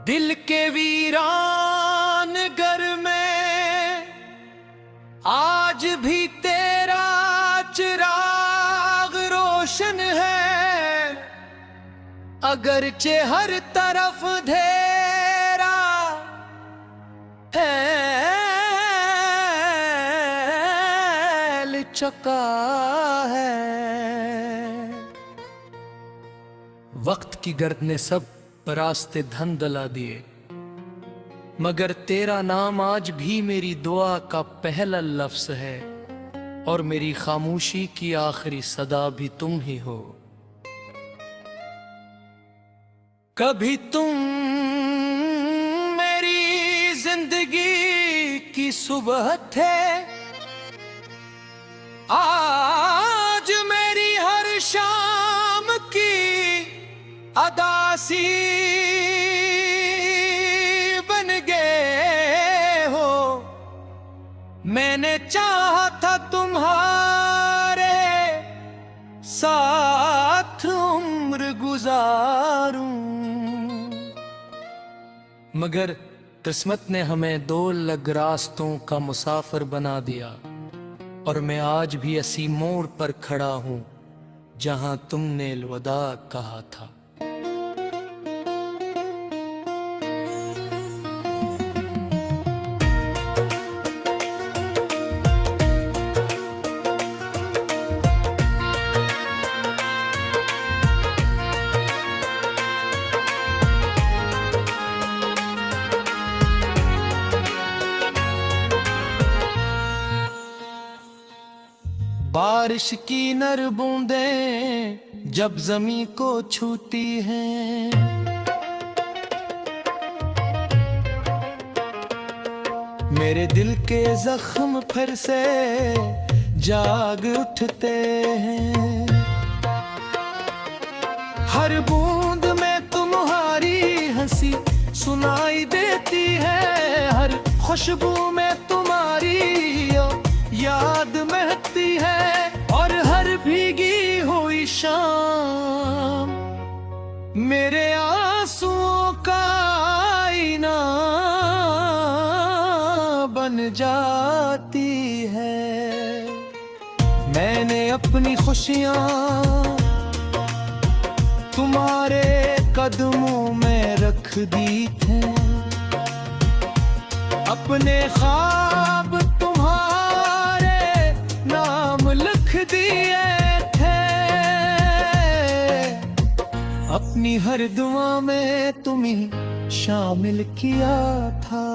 दिल के वीरान घर में आज भी तेरा चिराग रोशन है, अगरचे हर तरफ अंधेरा फैल चुका है। वक्त की गर्द ने सब रास्ते धंधला दिए, मगर तेरा नाम आज भी मेरी दुआ का पहला लफ्ज है, और मेरी खामोशी की आखिरी सदा भी तुम ही हो। कभी तुम मेरी जिंदगी की सुबह थे, आज मेरी हर शाम की अदासी बन गए हो। मैंने चाहा था तुम्हारे साथ उम्र गुजारूं, मगर किस्मत ने हमें दो अलग रास्तों का मुसाफिर बना दिया, और मैं आज भी इसी मोड़ पर खड़ा हूं जहां तुमने अलविदा कहा था। बारिश की नर बूंदें जब जमीन को छूती हैं, मेरे दिल के जख्म फिर से जाग उठते हैं। हर बूंद में तुम्हारी हंसी सुनाई देती है, हर खुशबू में तुम्हारी याद महकती है, और हर भीगी हुई शाम मेरे आंसुओं का आईना बन जाती है। मैंने अपनी खुशियां तुम्हारे कदमों में रख दी थे, अपने ख्वाब तुम्हारे नाम लिख दिए थे, अपनी हर दुआ में तुम्हें शामिल किया था,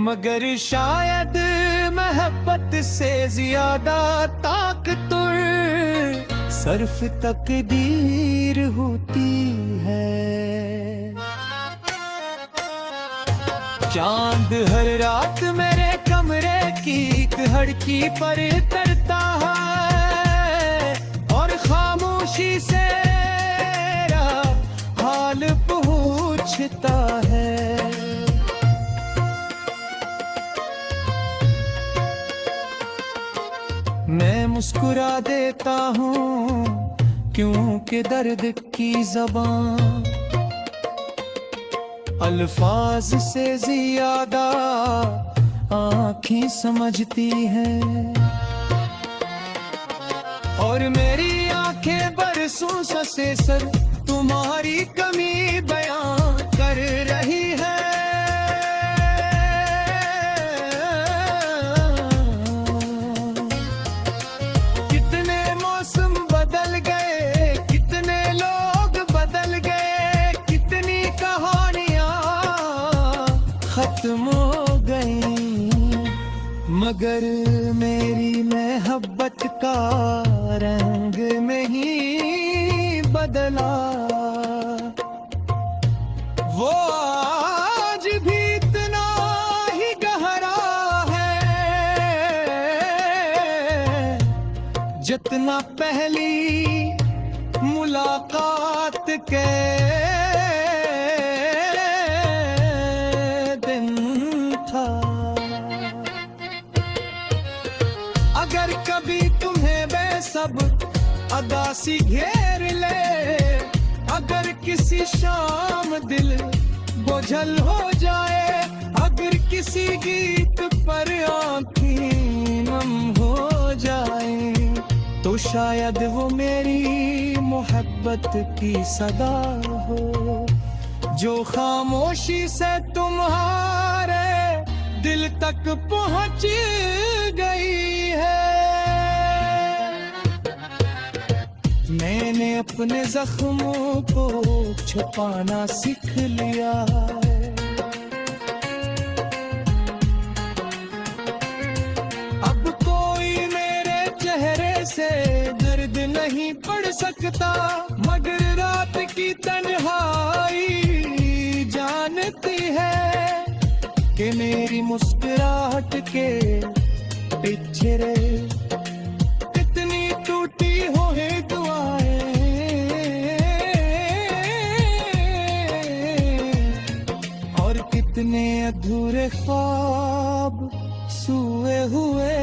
मगर शायद मोहब्बत से ज्यादा ताकतवर सिर्फ तकदीर होती है। चांद हर रात मेरे कमरे की खिड़की पर तरता है, और खामोशी से मेरा हाल पूछता है। मैं मुस्कुरा देता हूँ क्योंकि दर्द की ज़बान अल्फाज से ज्यादा आँखें समझती हैं, और मेरी आँखें बरसों से सर तुम्हारी कमी बयां कर रही है। कितने मौसम बदल गए, कितने लोग बदल गए, कितनी कहानियां खत्म हो गई, मगर मेरी मोहब्बत का रंग नहीं बदला। वो आज भी इतना ही गहरा है जितना पहली मुलाकात के दिन था। अगर कभी तुम्हें बेसब अदासी घेर ले, अगर किसी शाम दिल बोझल हो जाए अगर किसी गीत पर आँखें नम हो जाए, तो शायद वो मेरी मोहब्बत की सदा हो, जो खामोशी से तुम्हारे दिल तक पहुंच गई है। मैंने अपने जख्मों को छुपाना सीख लिया है, अब कोई मेरे चेहरे से दर्द नहीं पढ़ सकता, मगर रात की तन्हाई जानती है कि मेरी मुस्कुराहट के पीछे रे कितनी टूटी हो है दुआएं, और कितने अधूरे ख्वाब सोए हुए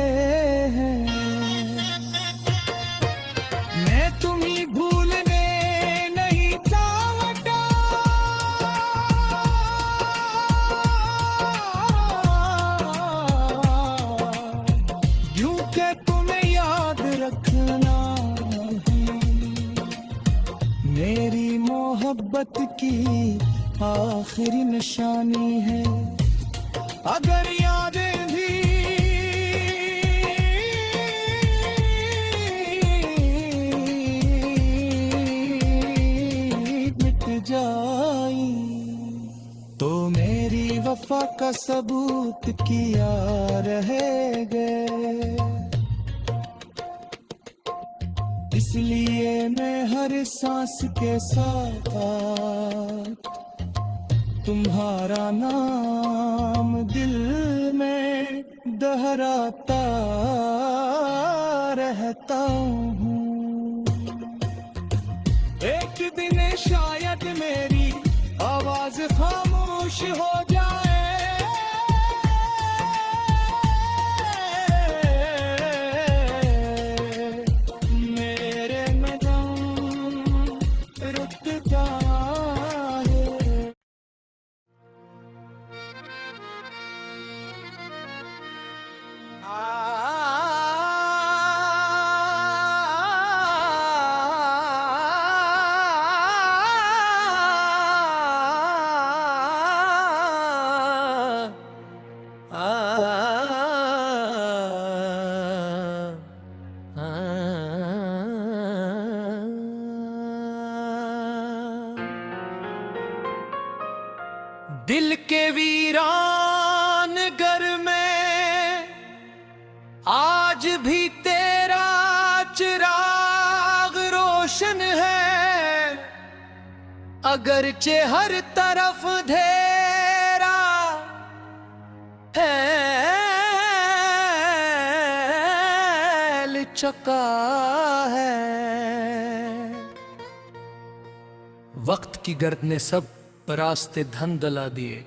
हैं। मैं तुम्हें भूलने नहीं चाहता, यूं के तुम्हें याद रखना मेरी मोहब्बत की आखिरी निशानी है। अगर यादें भी मिट जाई, तो मेरी वफा का सबूत किया रहेगा। इसलिए मैं हर सांस के साथ तुम्हारा नाम दिल में दोहराता रहता हूँ। एक दिन शायद मेरी आवाज खामोश हो जाए, मेरे में दम रुक जाए। दिल के वीरान घर में आज भी तेरा चिराग रोशन है, अगरचे हर तरफ अंधेरा फैल चुका है। वक्त की गर्द ने सब रास्ते धंधला दिए,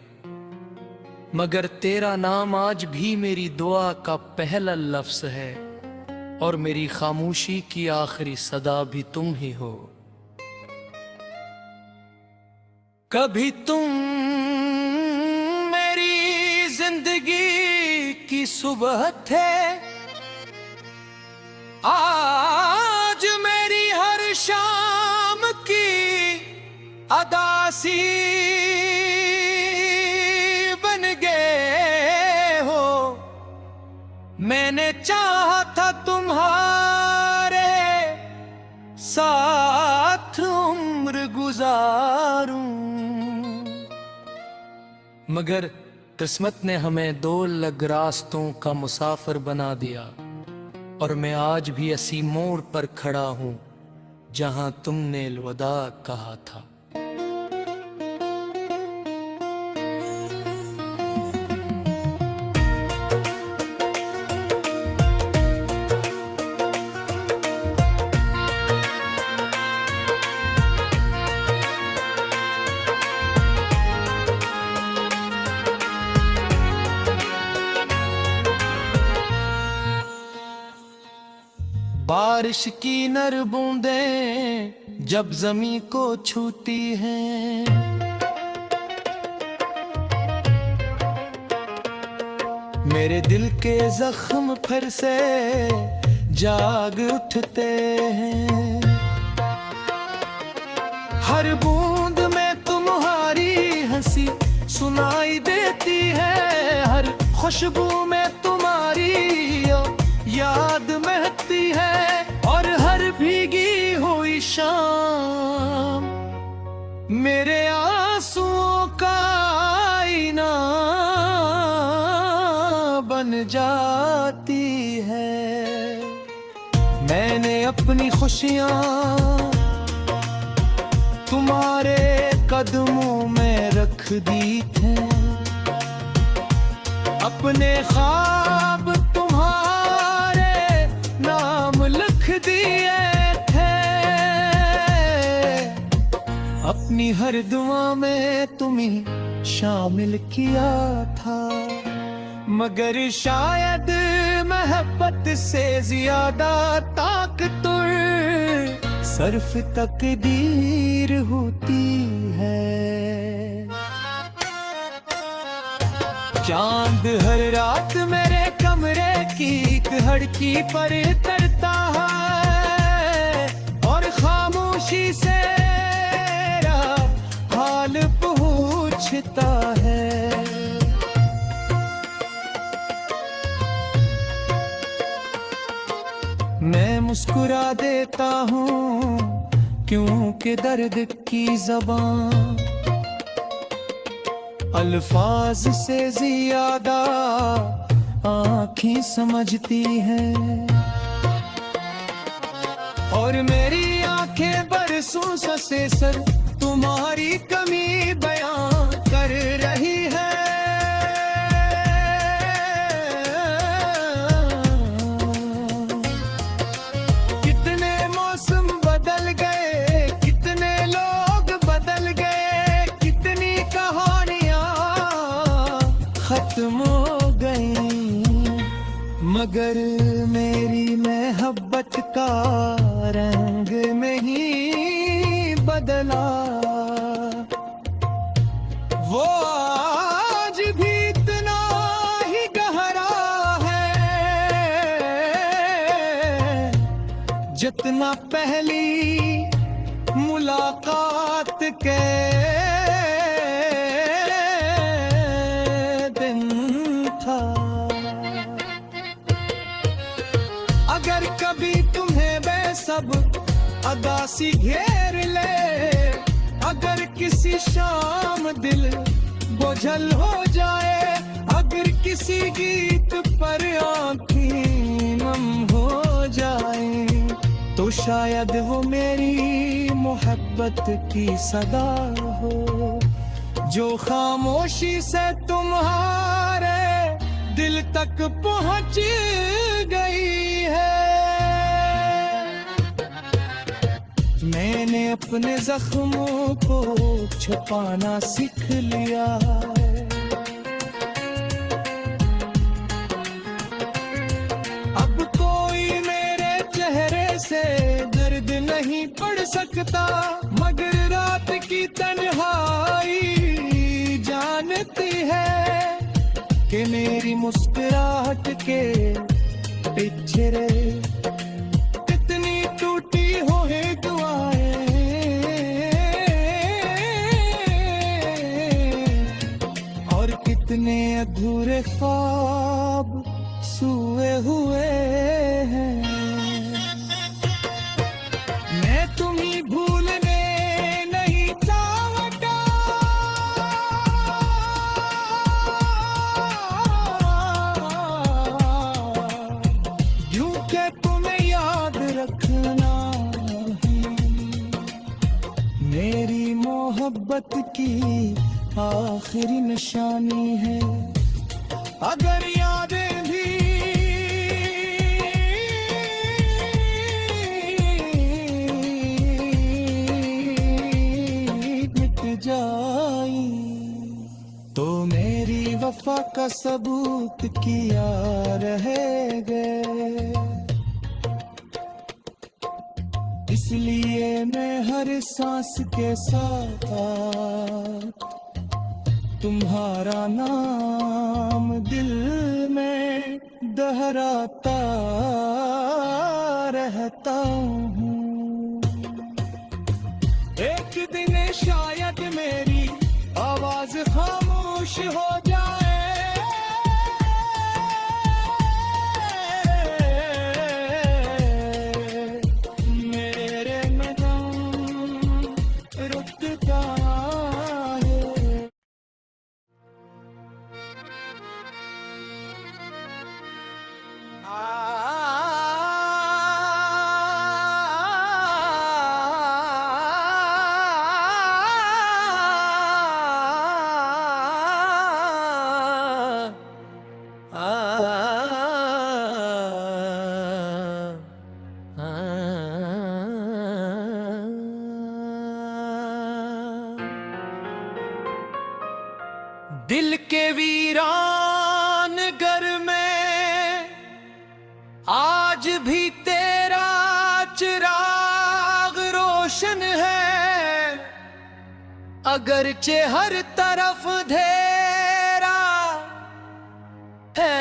मगर तेरा नाम आज भी मेरी दुआ का पहला लफ्ज है, और मेरी खामोशी की आखिरी सदा भी तुम ही हो। कभी तुम मेरी जिंदगी की सुबह थे, आज मेरी हर शाम की अदासी बन गए हो। मैंने चाहा था तुम्हारे साथ उम्र गुजारूं, मगर किस्मत ने हमें दो अलग रास्तों का मुसाफिर बना दिया, और मैं आज भी इसी मोड़ पर खड़ा हूं जहां तुमने अलविदा कहा था। बारिश की नर बूंदें जब जमीन को छूती हैं, मेरे दिल के जख्म फिर से जाग उठते हैं। हर बूंद में तुम्हारी हंसी सुनाई देती है, हर खुशबू में तुम्हारी याद महकती है, और हर भीगी हुई शाम मेरे आंसुओं का आईना बन जाती है। मैंने अपनी खुशियाँ तुम्हारे कदमों में रख दी थे, अपने ख्वाब तुम्हारे नाम लिख दिए थे, अपनी हर दुआ में तुम्हें शामिल किया था। मगर शायद मोहब्बत से ज्यादा ताकतवर सिर्फ तकदीर होती है। चांद हर रात मेरे कमरे की खिड़की पर तरता है, और खामोशी से हाल पूछता है। मैं मुस्कुरा देता हूँ क्योंकि दर्द की ज़बान अल्फाज से ज्यादा आँखें समझती हैं, और मेरी आँखें बरसों से सर तुम्हारी कमी बयां कर रही है। कितने मौसम बदल गए, कितने लोग बदल गए, कितनी कहानियां खत्म हो गई, मगर मेरी मोहब्बत का रंग नहीं बदला। वो आज भी इतना ही गहरा है जितना पहली मुलाकात के दिन था। अगर कभी तुम्हें बेसब अदासी घेर ले, अगर किसी शाम दिल बोझल हो जाए, अगर किसी गीत पर आँखें नम हो जाए, तो शायद वो मेरी मोहब्बत की सदा हो, जो खामोशी से तुम्हारे दिल तक पहुँच गई है। मैंने अपने जख्मों को छुपाना सीख लिया है, अब कोई मेरे चेहरे से दर्द नहीं पढ़ सकता, मगर रात की तन्हाई जानती है कि मेरी मुस्कुराहट के पीछे रे कितनी टूटी हो है दुआएं, और कितने अधूरे ख्वाब सोए हुए हैं। मैं तुम्हें भूलने नहीं चाहता, क्योंकि तुम्हें याद रखना ही मेरी मोहब्बत की आखिरी निशानी है। अगर यादें भी मिट जाई, तो मेरी वफा का सबूत किया रहेगा। इसलिए मैं हर सांस के साथ तुम्हारा नाम दिल में दोहराता रहता हूँ। एक दिन शायद मेरी आवाज खामोश हो जाए, मेरे में दम रुकता है। दिल के वीरान घर में आज भी तेरा चिराग रोशन है, अगरचे हर तरफ अंधेरा फैल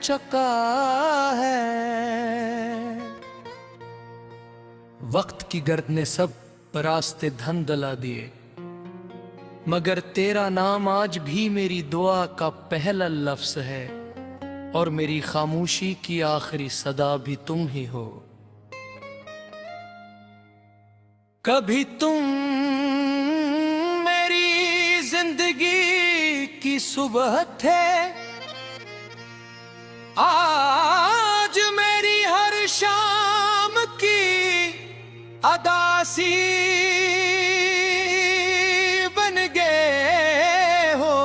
चुका है। वक्त की गर्द ने सब रास्ते धंधला दिए, मगर तेरा नाम आज भी मेरी दुआ का पहला लफ्ज है, और मेरी खामोशी की आखिरी सदा भी तुम ही हो। कभी तुम मेरी जिंदगी की सुबह थे, आज मेरी हर शाम की अदासी बन गए हो।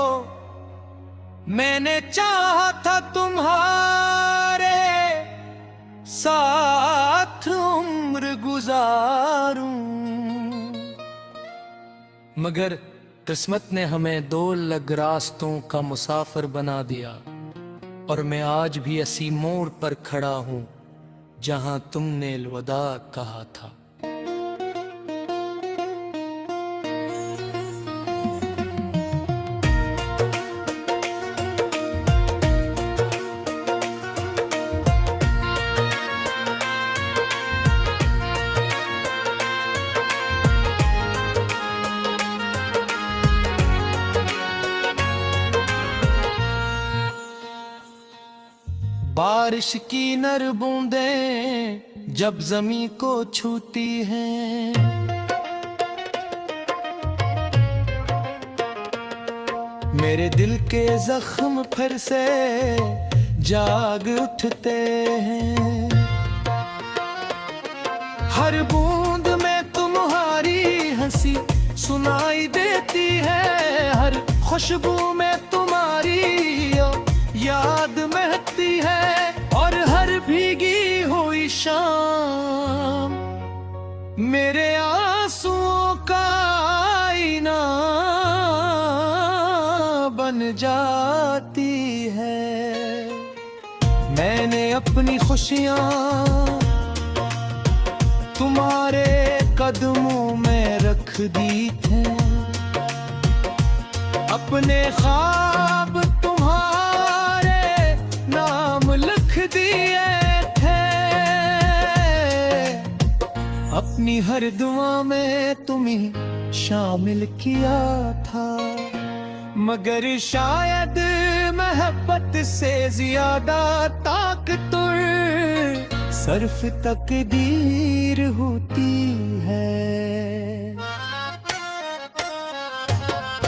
मैंने चाहा था तुम्हारे साथ उम्र गुजारूं, मगर किस्मत ने हमें दो अलग रास्तों का मुसाफिर बना दिया, और मैं आज भी इसी मोड़ पर खड़ा हूं जहां तुमने अलविदा कहा था। बारिश की नर बूंदें जब जमीन को छूती हैं, मेरे दिल के जख्म फिर से जाग उठते हैं। हर बूंद में तुम्हारी हंसी सुनाई देती है, हर खुशबू में तुम्हारी याद महकती है, और हर भीगी हुई शाम मेरे आंसुओं का आईना बन जाती है। मैंने अपनी खुशियां तुम्हारे कदमों में रख दी थे, अपने ख्वाब तुम्हारे नाम लिख दिए थे, अपनी हर दुआ में तुम्हें शामिल किया था, मगर शायद मोहब्बत से ज्यादा ताकतवर सिर्फ तकदीर होती है।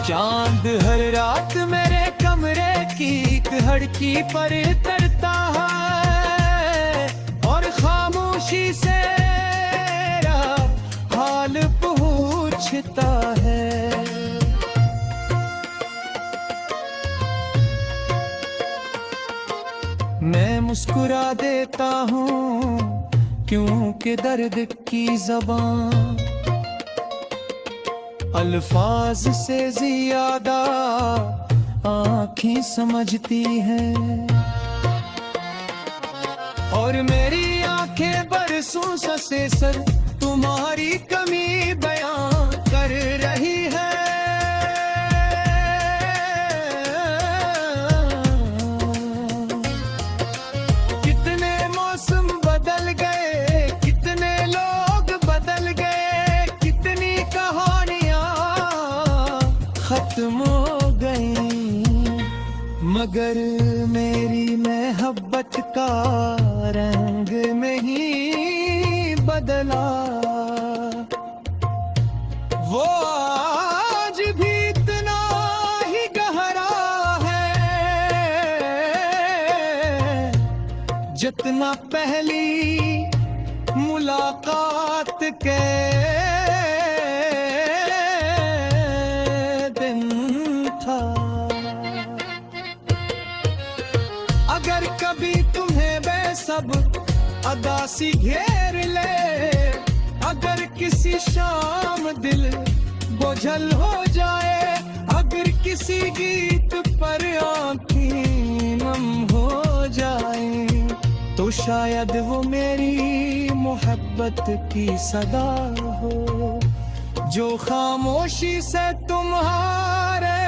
चांद हर रात मेरे कमरे की खिड़की पर तरता है, और खामोशी से हाल पूछता है। मैं मुस्कुरा देता हूँ क्योंकि दर्द की ज़बान अल्फाज से ज्यादा आँखें समझती हैं, और मेरी आँखें बरसों से सर तुम्हारी कमी बयां कर खत्म हो गई, मगर मेरी मोहब्बत का रंग नहीं बदला। वो आज भी इतना ही गहरा है जितना पहली मुलाकात के दिन था। अगर कभी तुम्हें बेसब अदासी घेर ले, अगर किसी शाम दिल बोझल हो जाए, अगर किसी गीत पर आँखें नम हो जाए, तो शायद वो मेरी मोहब्बत की सदा हो, जो खामोशी से तुम्हारे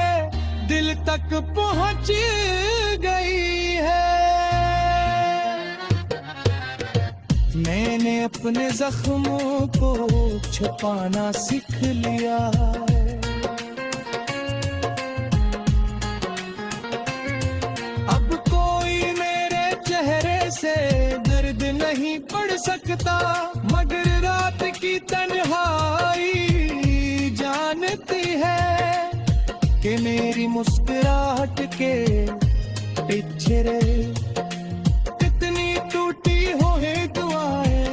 दिल तक पहुँच गई है। मैंने अपने जख्मों को छुपाना सीख लिया है। अब कोई मेरे चेहरे से दर्द नहीं पढ़ सकता, मगर रात की तन्हाई जानती है कि मेरी मुस्कुराहट के पीछे कितनी टूटी हो है दुआएं,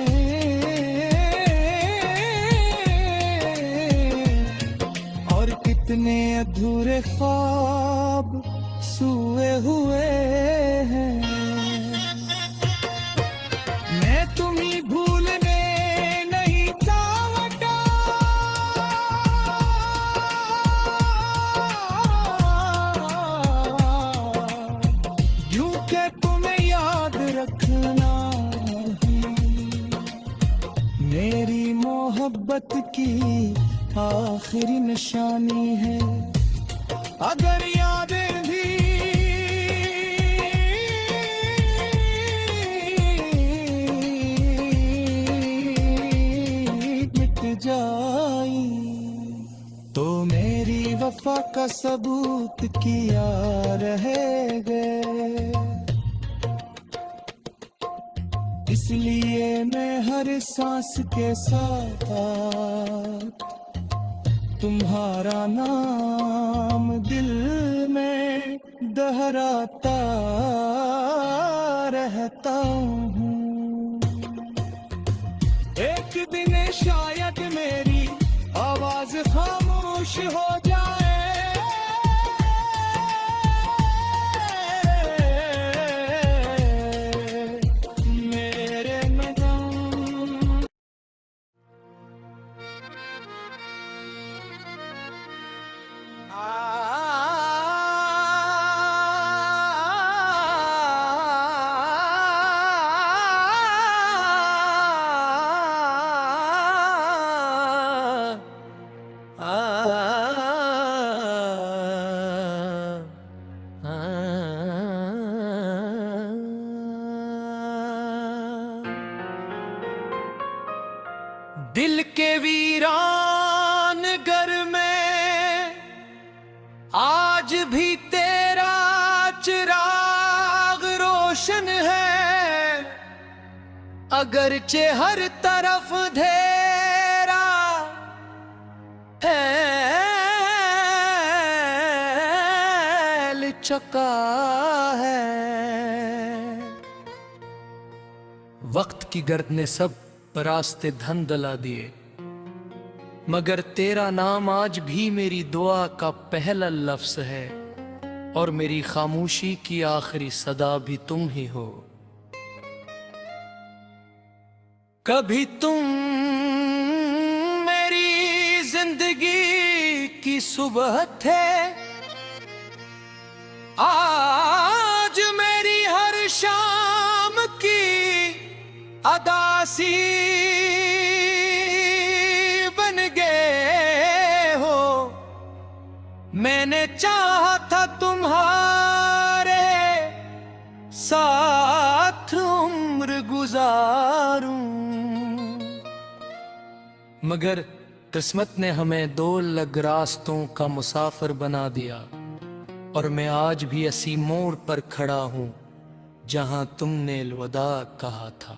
और कितने अधूरे ख्वाब सोए हुए हैं। मैं तुम्हें भूलने नहीं चाहता, यूं के तुम्हें याद रखना मेरी मोहब्बत की आखिरी निशानी है। अगर यादें भी मिट जाई, तो मेरी वफा का सबूत किया रहेगा। इसलिए मैं हर सांस के साथ तुम्हारा नाम दिल में दोहराता रहता हूँ। एक दिन शायद मेरी आवाज खामोश हो जाए, दिल के वीरान घर में आज भी तेरा चिराग रोशन है, अगरचे हर तरफ अंधेरा फैल चुका है। वक्त की गर्द ने सब रास्ते धंधला दिए, मगर तेरा नाम आज भी मेरी दुआ का पहला लफ्ज है, और मेरी खामोशी की आखिरी सदा भी तुम ही हो। कभी तुम मेरी जिंदगी की सुबह थे, आज मेरी हर शाम की अदासी बन गए हो। मैंने चाहा था तुम्हारे साथ उम्र गुजारूं, मगर किस्मत ने हमें दो अलग रास्तों का मुसाफिर बना दिया, और मैं आज भी इसी मोड़ पर खड़ा हूँ जहाँ तुमने अलविदा कहा था।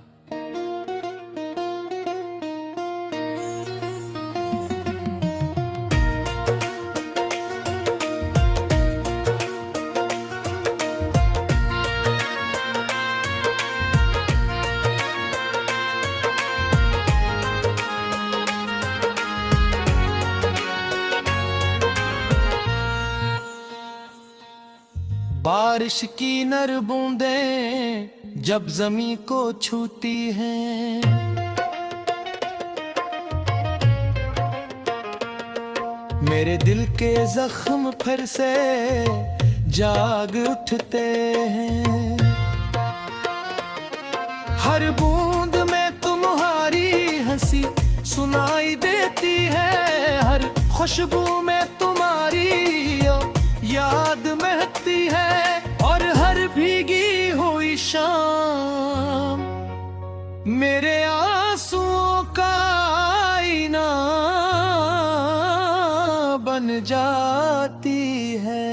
बारिश की नर बूंदें जब जमीन को छूती हैं, मेरे दिल के जख्म फिर से जाग उठते हैं। हर बूंद में तुम्हारी हंसी सुनाई देती है, हर खुशबू में तुम्हारी याद महकती है, और हर भीगी हुई शाम मेरे आंसुओं का आईना बन जाती है।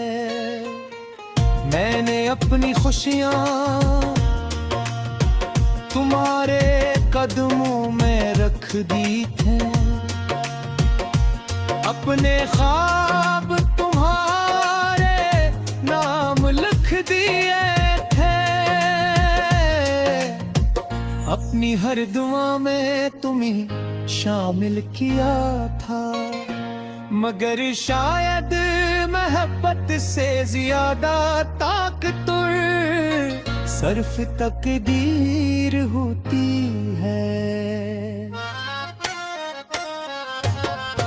मैंने अपनी खुशियाँ तुम्हारे कदमों में रख दी थे, अपने ख्वाब तुम्हारे नाम लिख दिए थे, अपनी हर दुआ में तुम्हें शामिल किया था, मगर शायद मोहब्बत से ज्यादा ताकतवर सिर्फ तकदीर होती है।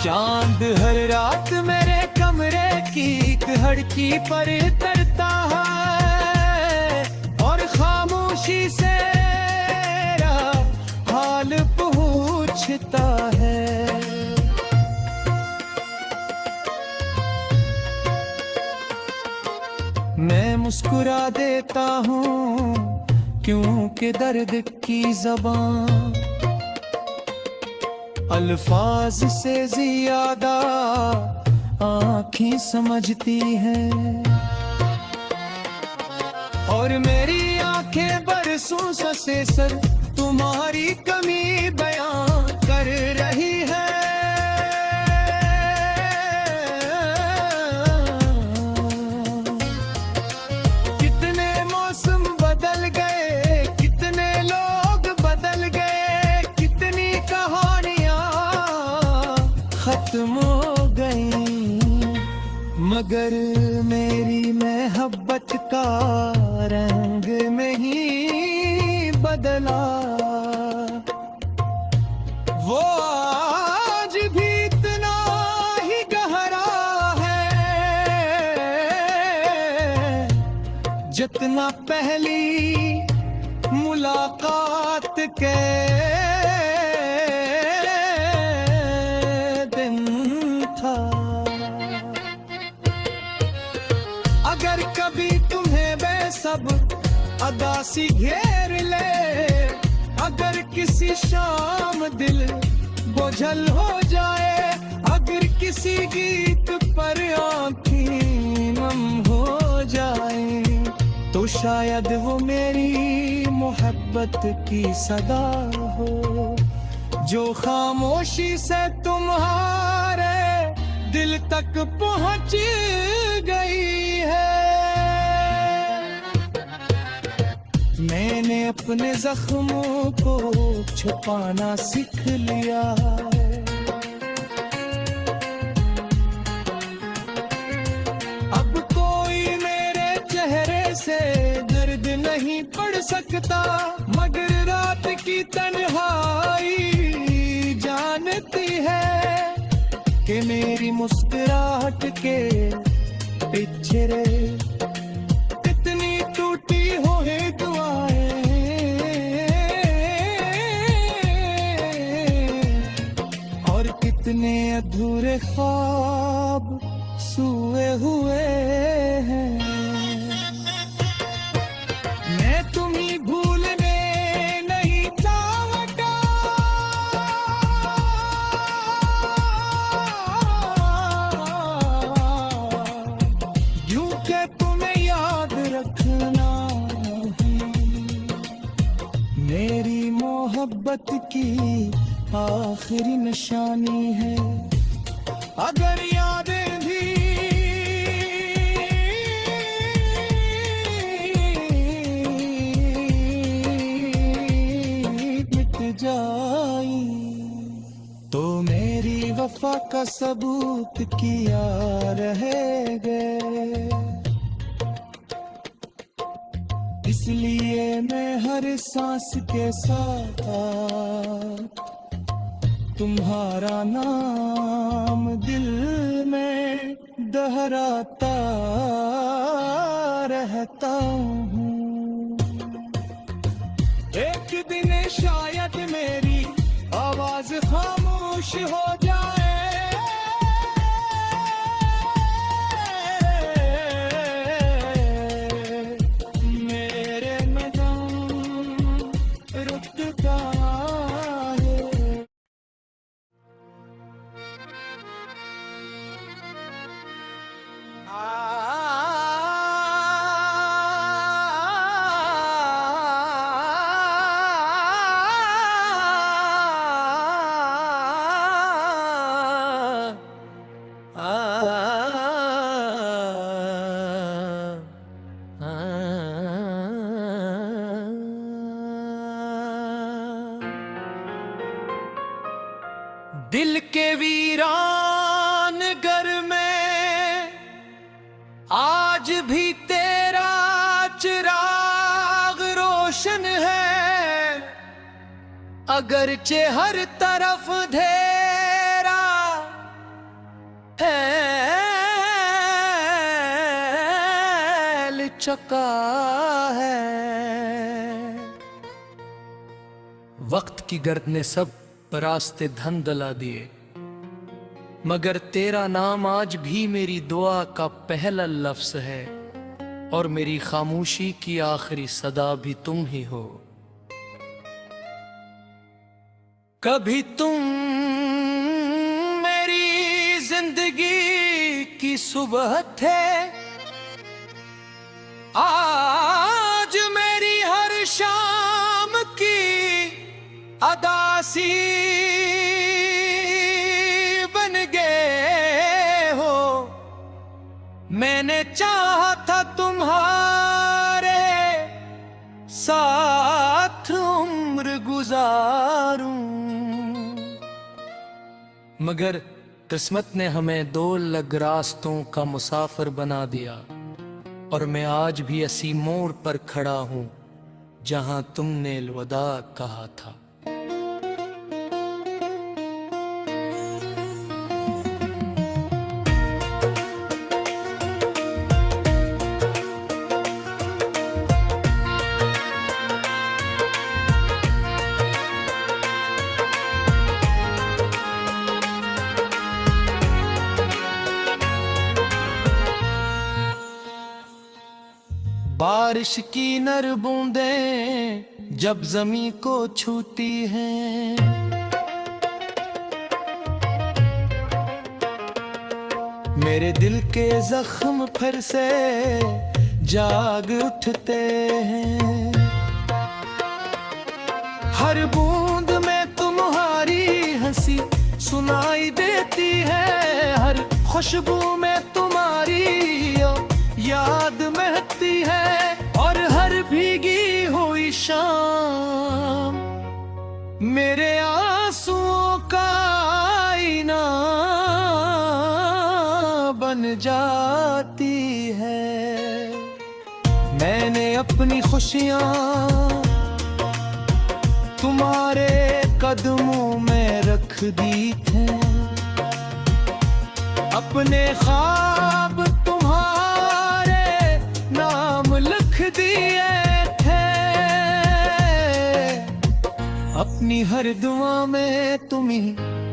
चांद हर रात मेरे कमरे की खिड़की पर तरता है, और खामोशी से मेरा हाल पूछता है। मैं मुस्कुरा देता हूँ क्योंकि दर्द की ज़बान अल्फाज से ज्यादा आँखें समझती हैं, और मेरी आँखें बरसों से सर तुम्हारी कमी बयां कर रही है। कितने मौसम बदल गए, कितने लोग बदल गए, कितनी कहानियां खत्म हो गई, मगर मेरी मोहब्बत का रंग नहीं बदला। वो आज भी इतना ही गहरा है जितना पहली मुलाकात के दिन था। अगर कभी तुम्हें बेसब अदासी घेर ले, अगर किसी शाम दिल बोझल हो जाए, अगर किसी गीत पर आँखें नम हो जाए, तो शायद वो मेरी मोहब्बत की सदा हो, जो खामोशी से तुम्हारे दिल तक पहुँच गई है। मैंने अपने जख्मों को छुपाना सीख लिया है, अब कोई मेरे चेहरे से दर्द नहीं पढ़ सकता, मगर रात की तन्हाई जानती है कि मेरी मुस्कुराहट के पीछे रे कितनी टूटी हुई दुआएं, और कितने अधूरे ख्वाब सोए हुए हैं। मैं तुम्हें भूलने नहीं चाहता, आखिरी निशानी है। अगर यादें भी मिट जाई तो मेरी वफा का सबूत किया रहेगा। इसलिए मैं हर सांस के साथ तुम्हारा नाम दिल में दोहराता रहता हूँ। एक दिन शायद मेरी आवाज खामोश हो जाए, मेरे में दम रुकता है। दिल के वीरान घर में आज भी तेरा चिराग रोशन है। अगरचे हर तरफ अंधेरा फैल चुका है। वक्त की गर्द ने सब रास्ते धंधला दिए, मगर तेरा नाम आज भी मेरी दुआ का पहला लफ्ज है और मेरी खामोशी की आखिरी सदा भी तुम ही हो। कभी तुम मेरी जिंदगी की सुबह थे, आज मेरी हर शाम की अदासी बन गए हो। मैंने चाहा था तुम्हारे साथ उम्र गुजारूं, मगर किस्मत ने हमें दो अलग रास्तों का मुसाफिर बना दिया और मैं आज भी इसी मोड़ पर खड़ा हूं जहां तुमने अलविदा कहा था। बारिश की नर बूंदें जब जमीन को छूती हैं, मेरे दिल के जख्म फिर से जाग उठते हैं। हर बूंद में तुम्हारी हंसी सुनाई देती है, हर खुशबू में तुम्हारी याद महकती है और हर भीगी हुई शाम मेरे आंसुओं का आईना बन जाती है। मैंने अपनी खुशियां तुम्हारे कदमों में रख दी थे, अपने ख्वाब तुम्हारे नाम लिख दिए थे। अपनी हर दुआ में तुम्हें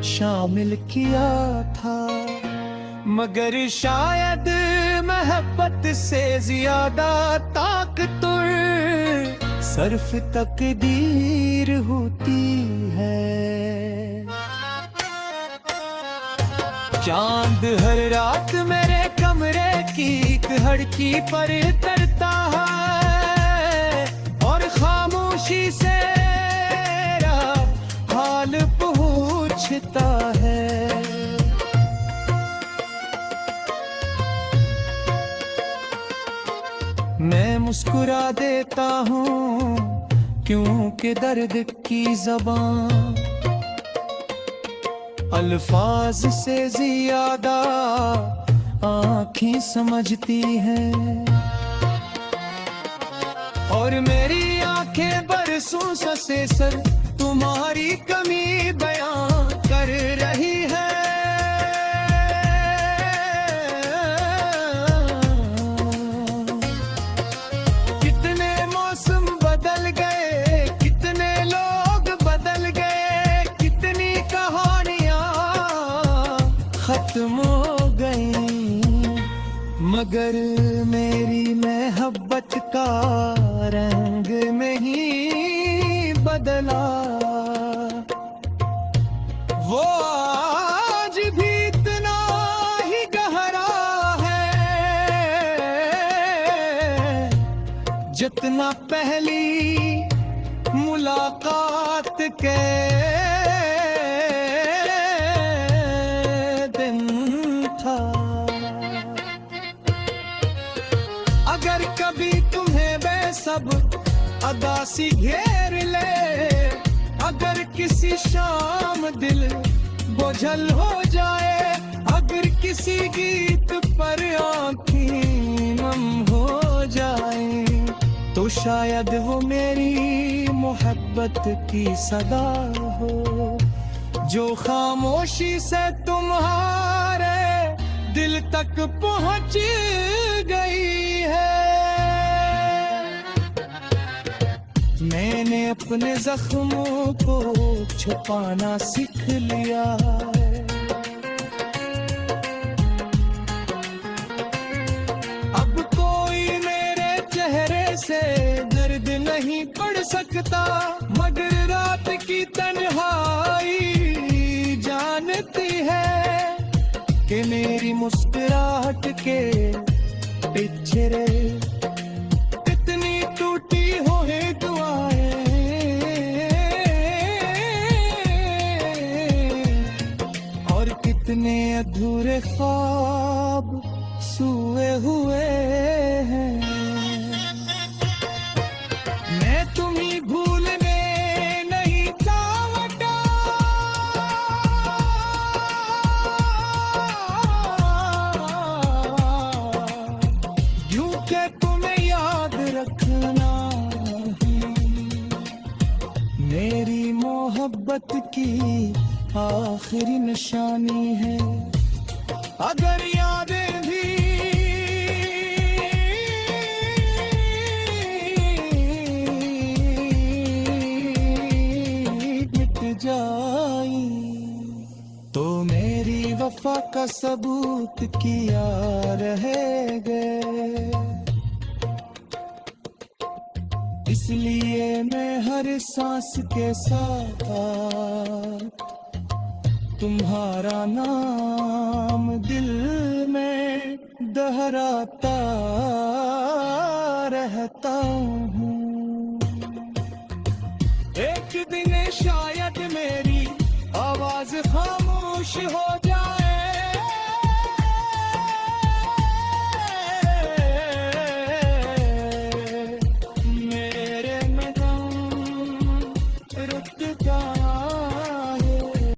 शामिल किया था, मगर शायद मोहब्बत से ज्यादा ताकतवर सिर्फ तकदीर होती है। चांद हर रात मेरे कमरे की खिड़की पर तरता है और खामोशी से हाल पूछ पूछता है। मैं मुस्कुरा देता हूँ क्योंकि दर्द की ज़बान अल्फाज से ज्यादा आँखें समझती हैं, और मेरी आँखें बरसों से सर तुम्हारी कमी बयां कर रही है। कितने मौसम बदल गए, कितने लोग बदल गए, कितनी कहानियां खत्म हो गई, मगर मेरी मोहब्बत का रंग नहीं बदला। वो आज भी इतना ही गहरा है जितना पहली मुलाकात के दिन था। अगर कभी तुम्हें बेसब अदासी घेर ले, अगर किसी शाम दिल बोझल हो जाए, अगर किसी गीत पर आँखें नम हो जाए, तो शायद वो मेरी मोहब्बत की सदा हो जो खामोशी से तुम्हारे दिल तक पहुँच गई है। मैंने अपने जख्मों को छुपाना सीख लिया है। अब कोई मेरे चेहरे से दर्द नहीं पढ़ सकता, मगर रात की तन्हाई जानती है कि मेरी मुस्कुराहट के पीछे रे कितनी टूटी हो है दुआएं, और कितने अधूरे ख्वाब सोए हुए हैं। मैं तुम्हें भूलने नहीं चाहता, क्योंकि तुम्हें याद रखना मेरी मोहब्बत की आखिरी निशानी है। अगर यादें भी मिट जाई, तो मेरी वफा का सबूत किया रहेगा। इसलिए मैं हर सांस के साथ तुम्हारा नाम दिल में दोहराता रहता हूँ। एक दिन शायद मेरी आवाज खामोश हो जाए,